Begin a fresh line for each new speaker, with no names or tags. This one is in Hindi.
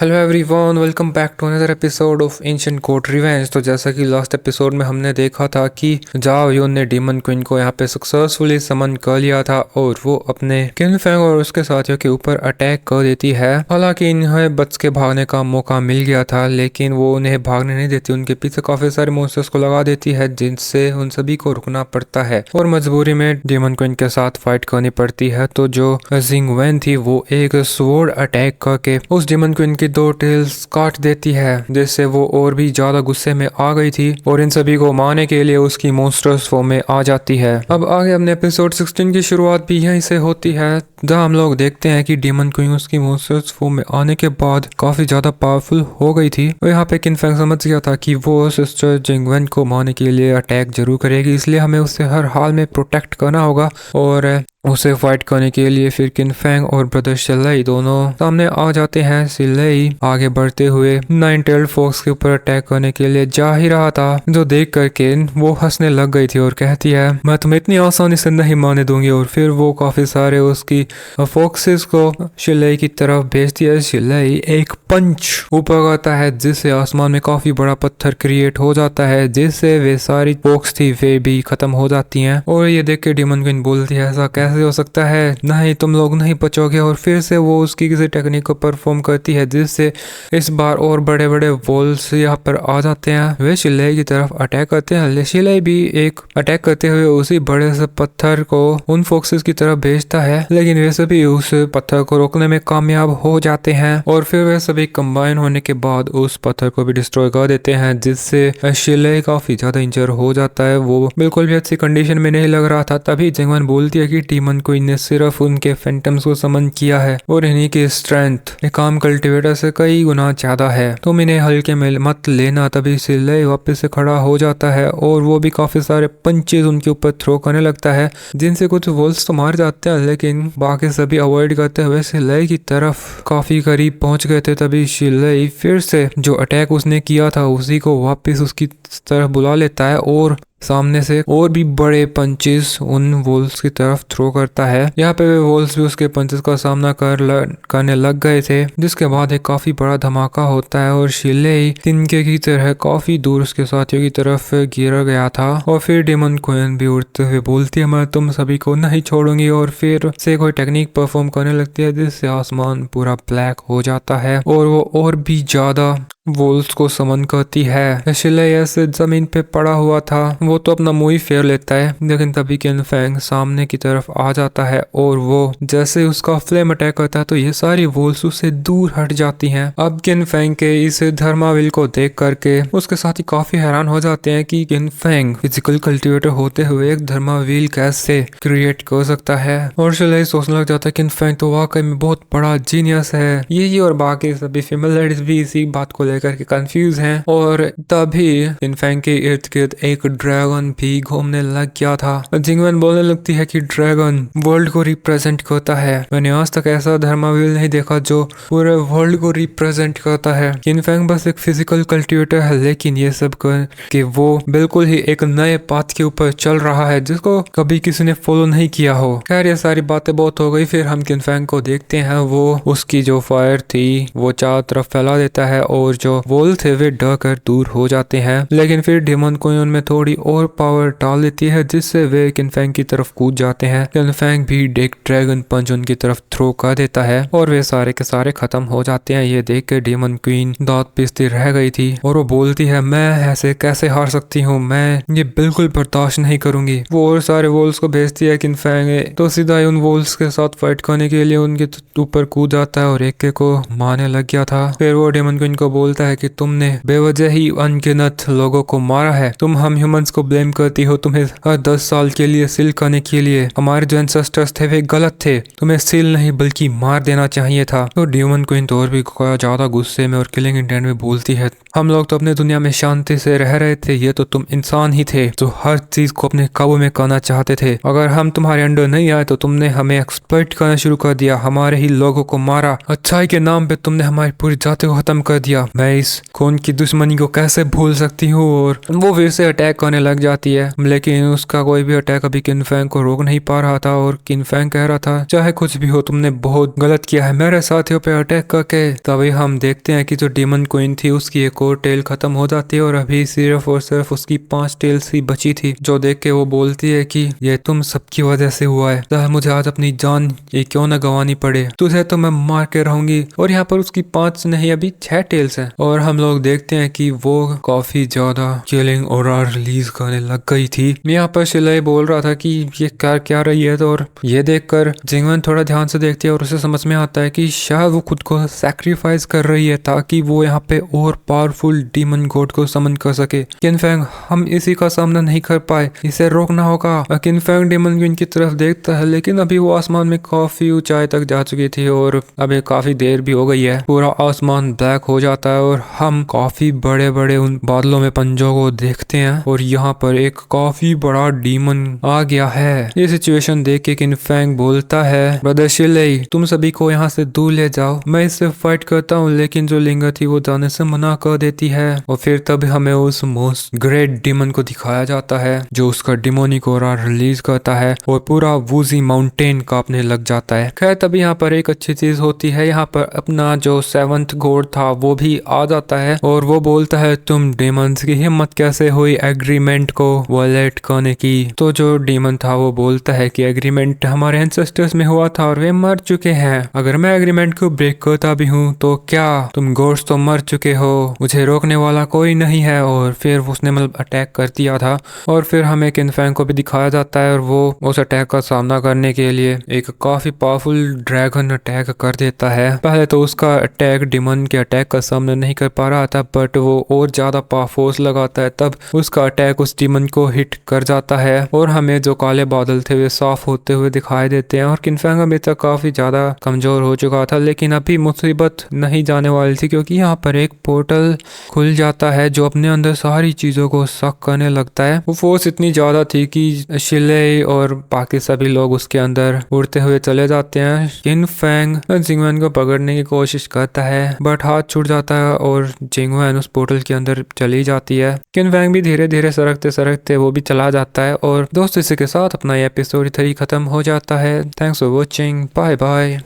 Hello everyone, welcome back to another episode of ancient code revenge. तो जैसा कि लास्ट एपिसोड में हमने देखा था कि जाओ यून ने डीमन क्वीन को यहाँ पे सक्सेसफुली समन कर लिया था और वो अपने किन फेंग और उसके साथियों के ऊपर अटैक कर देती है। हालांकि इन्हें बच के भागने का मौका मिल गया था, लेकिन वो उन्हें भागने नहीं देती। उनके पीछे काफी सारे मॉन्स्टर्स को लगा देती है, जिनसे उन सभी को रुकना पड़ता है और मजबूरी में डीमन क्वीन के साथ फाइट करनी पड़ती है। तो जो जिंग वैन थी वो एक स्वॉर्ड अटैक करके उस डीमन क्वीन की दो टेल्स काट देती है, जिससे वो और भी ज्यादा गुस्से में आ गई थी और इन सभी को मारने के लिए उसकी मॉन्स्टर्स फॉर्म में आ जाती है। अब आगे अपने एपिसोड 16 की शुरुआत भी यहीं से होती है, जहाँ हम लोग देखते हैं कि डीमन क्वीन उसकी मॉन्स्टर्स फॉर्म में आने के बाद काफी ज्यादा पावरफुल हो गई थी। और यहाँ पे किन फेंग समझ गया था कि वो सिस्टर जिंगवेन को मारने के लिए अटैक जरूर करेगी, इसलिए हमें उसे हर हाल में प्रोटेक्ट करना होगा। और उसे फाइट करने के लिए फिर किन फेंग और ब्रदर शिलेई दोनों सामने आ जाते हैं। शिलेई आगे बढ़ते हुए नाइन टेल्ड फॉक्स के ऊपर अटैक करने के लिए जा ही रहा था, जो देख करके वो हंसने लग गई थी और कहती है मैं तुम्हें इतनी आसानी से नहीं मारने दूंगी। और फिर वो काफी सारे उसकी फॉक्सेस को शिलेई की तरफ भेजती है। शिलेई एक पंच ऊपर करता है, जिससे आसमान में काफी बड़ा पत्थर क्रिएट हो जाता है, जिससे वे सारी फॉक्स थी वे भी खत्म हो जाती हैं। और ये देख के डीमन क्वीन बोलती है ऐसा कैसे हो सकता है, नहीं तुम लोग नहीं बचोगे। और फिर से वो उसकी किसी टेक्निक को परफॉर्म करती है, जिससे इस बार और बड़े बड़े वॉल्स यहाँ पर आ जाते हैं। वे शिलेई की तरफ अटैक करते हैं। शिलेई भी एक अटैक करते हुए उसी बड़े से पत्थर को उन फोक्सेस की तरफ भेजता है, लेकिन वे सभी उस पत्थर को रोकने में कामयाब हो जाते हैं। और फिर वे सभी कंबाइन होने के बाद उस पत्थर को भी डिस्ट्रॉय कर देते हैं, जिससे शिलेई काफी ज्यादा इंजर हो जाता है। वो बिल्कुल भी अच्छी कंडीशन में नहीं लग रहा था। तभी जिंगवन बोलती है कि डीमन क्वीन ने सिर्फ उनके फैंटम्स को समन किया है और इन्हीं की स्ट्रेंथ काम कल्टिवेटर से कई गुना ज्यादा है, तुम इन्हें हल्के में मत लेना। तभी शिलेई वापस से खड़ा हो जाता है और वो भी काफी सारे पंचेस उनके ऊपर थ्रो करने लगता है, जिनसे कुछ वॉल्स तो मार जाते हैं, लेकिन बाकी सभी अवॉइड करते हुए शिलेई की तरफ काफी करीब पहुंच गए थे। तभी शिलेई फिर से जो अटैक उसने किया था उसी को वापस उसकी तरफ बुला लेता है और सामने से और भी बड़े पंचेस उन वॉल्स की तरफ थ्रो करता है। यहाँ पे वे वॉल्स भी उसके पंचेस का सामना करने लग गए थे, जिसके बाद एक काफी बड़ा धमाका होता है और शिलेई तिनके की तरह काफी दूर उसके साथियों की तरफ गिर गया था। और फिर डीमन क्वीन भी उड़ते हुए बोलती है मैं तुम सभी को नहीं छोड़ूंगी, और फिर से कोई टेक्निक परफॉर्म करने लगती है, जिससे आसमान पूरा ब्लैक हो जाता है और वो और भी ज्यादा वॉल्स को समन करती है। शिलेई ऐसे जमीन पे पड़ा हुआ था, वो तो अपना मुंह ही फेर लेता है, लेकिन तभी किन फेंग सामने की तरफ आ जाता है और वो जैसे उसका फ्लेम अटैक करता है तो ये सारी वॉल्स उससे दूर हट जाती हैं। अब किन फेंग के इस धर्माविल को देख करके उसके साथी काफी हैरान हो जाते हैं कि किन फेंग फिजिकल कल्टिवेटर होते हुए एक धर्माविल कैसे क्रिएट कर सकता है। और शिलेई सोचने लग जाता है किन फेंग तो वाकई में बहुत बड़ा जीनियस है। ये और बाकी सभी फीमेल लेडीज भी इसी बात को लेकर के कंफ्यूज हैं। और तभी किन फेंग के इर्द गिर्द एक ड्रैगन भी घूमने लग गया था। जिंगवेन बोलने लगती है कि ड्रैगन वर्ल्ड को रिप्रेजेंट करता है, मैंने आज तक ऐसा धर्माविल नहीं देखा जो पूरे वर्ल्ड को रिप्रेजेंट करता है। किन फेंग बस एक फिजिकल कल्टिवेटर है, लेकिन ये सब कर कि वो बिल्कुल ही एक नए पाथ के ऊपर चल रहा है जिसको कभी किसी ने फॉलो नहीं किया हो। खैर ये सारी बातें बहुत हो गई। फिर हम किन फेंग को देखते हैं, वो उसकी जो फायर थी वो चारों तरफ फैला देता है और जो वॉल थे वे डर कर दूर हो जाते हैं। लेकिन फिर डीमन क्वीन उनमें थोड़ी और पावर डाल देती है, जिससे वे किन फेंग की तरफ कूद जाते हैं। किन फेंग भी एक ड्रैगन पंच उनकी तरफ थ्रो कर देता है और वे सारे के सारे खत्म हो जाते हैं। ये देख के डीमन क्वीन दांत पीसती रह गई थी और वो बोलती है मैं ऐसे कैसे हार सकती हूँ, मैं ये बिल्कुल बर्दाश्त नहीं करूंगी। वो और सारे वॉल्स को भेजती है। किन फेंग तो सीधा ही उन वॉल्स के साथ फाइट करने के लिए उनके ऊपर कूद जाता है और एक के को मारने लग गया था। फिर वो डीमन क्वीन को बोलता है कि तुमने बेवजह ही अनगिनत लोगों को मारा है, तुम हम ह्यूमंस को ब्लेम करती हो, तुम्हें हर 10 साल के लिए सील करने के लिए हमारे जो एंसेस्टर्स थे वे गलत थे, तुम्हें सील नहीं बल्कि मार देना चाहिए था। तो डीमन क्वीन तो और भी ज्यादा गुस्से में और किलिंग इंटेंट में बोलती है हम लोग तो अपने दुनिया में शांति से रह रहे थे, ये तो तुम इंसान ही थे जो हर चीज को अपने काबू में करना चाहते थे। अगर हम तुम्हारे अंडर नहीं आए तो तुमने हमें एक्सप्लॉइट करना शुरू कर दिया, हमारे ही लोगों को मारा, अच्छाई के नाम पे तुमने हमारी पूरी जाति को खत्म कर दिया। मैं इस खून की दुश्मनी को कैसे भूल सकती हूँ। और वो फिर से अटैक करने लग जाती है, लेकिन उसका कोई भी अटैक अभी किनफैंग को रोक नहीं पा रहा था। और किनफैंग कह रहा था चाहे कुछ भी हो तुमने बहुत गलत किया है मेरे साथियों पे अटैक करके। तभी हम देखते हैं कि जो डीमन क्वीन थी उसकी एक और टेल खत्म हो जाती है और अभी सिर्फ और सिर्फ उसकी 5 टेल्स ही बची थी, जो देख के वो बोलती है कि ये तुम सबकी वजह से हुआ है, चाहे मुझे आज अपनी जान ये क्यों न गंवानी पड़े, तुझे तो मैं मार के रहूंगी। और यहाँ पर उसकी 5 नहीं अभी 6 टेल्स हैं। और हम लोग देखते हैं कि वो काफी ज्यादा किलिंग ऑरा रिलीज करने लग गई थी। यहाँ पर शिलाई बोल रहा था कि ये कर क्या रही है, तो और ये देखकर जिंगवन थोड़ा ध्यान से देखती है और उसे समझ में आता है कि शायद वो खुद को सैक्रिफाइस कर रही है ताकि वो यहाँ पे और पावरफुल डीमन गॉड को समन कर सके। किनफैंग हम इसी का सामना नहीं कर पाए, इसे रोकना होगा। किनफैंग डीमन क्वीन की तरफ देखता है, लेकिन अभी वो आसमान में काफी ऊंचाई तक जा चुकी थी और अभी काफी देर भी हो गई है। पूरा आसमान ब्लैक हो जाता है और हम काफी बड़े बड़े उन बादलों में पंजों को देखते हैं और यहाँ पर एक काफी बड़ा डीमन आ गया है। ये सिचुएशन देख के किनफैंग बोलता है ब्रदर शिलेई तुम सभी को यहाँ से दूर ले जाओ, मैं इससे फाइट करता हूँ। लेकिन जो लिंगा थी वो जाने से मना कर देती है और फिर तब हमें उस मोस्ट ग्रेट डीमन को दिखाया जाता है जो उसका डिमोनिक ऑरा रिलीज करता है और पूरा वूजी माउंटेन कांपने लग जाता है। खैर तभी यहाँ पर एक अच्छी चीज होती है, यहाँ पर अपना जो 7th गॉड था वो भी आ जाता है और वो बोलता है तुम डेमंस की हिम्मत कैसे हुई एग्रीमेंट को वायलेट करने की। तो जो डीमन था वो बोलता है कि एग्रीमेंट हमारे एंसेस्टर्स में हुआ था और वे मर चुके हैं, अगर मैं एग्रीमेंट को ब्रेक करता भी हूँ तो क्या, तुम गॉड्स तो मर चुके हो, मुझे रोकने वाला कोई नहीं है। और फिर उसने मतलब अटैक कर दिया था और फिर हमें किनफैंग को भी दिखाया जाता है और वो उस अटैक का सामना करने के लिए एक काफी पावरफुल ड्रैगन अटैक कर देता है। पहले तो उसका अटैक डीमन के अटैक का सामना नहीं कर पा रहा था, बट वो और ज्यादा फोर्स लगाता है, तब उसका अटैक उस डीमन को हिट कर जाता है और हमें जो काले बादल थे वे साफ होते हुए दिखाई देते हैं। और किनफैंग अभी तक काफी ज्यादा कमजोर हो चुका था, लेकिन अभी मुसीबत नहीं जाने वाली थी क्योंकि यहाँ पर एक पोर्टल खुल जाता है जो अपने अंदर सारी चीजों को सक करने लगता है। वो फोर्स इतनी ज्यादा थी कि शिले और बाकी सभी लोग उसके अंदर उड़ते हुए चले जाते हैं। किनफैंग जिंगवन को पकड़ने की कोशिश करता है बट हाथ छूट जाता है और जिंगवन उस पोर्टल के अंदर चली जाती है। किनफैंग भी धीरे धीरे सरकते सरकते वो भी चला जाता है और दोस्तों इसी के साथ अपना ये एपिसोड 3 खत्म हो जाता है। Thanks for watching, bye bye.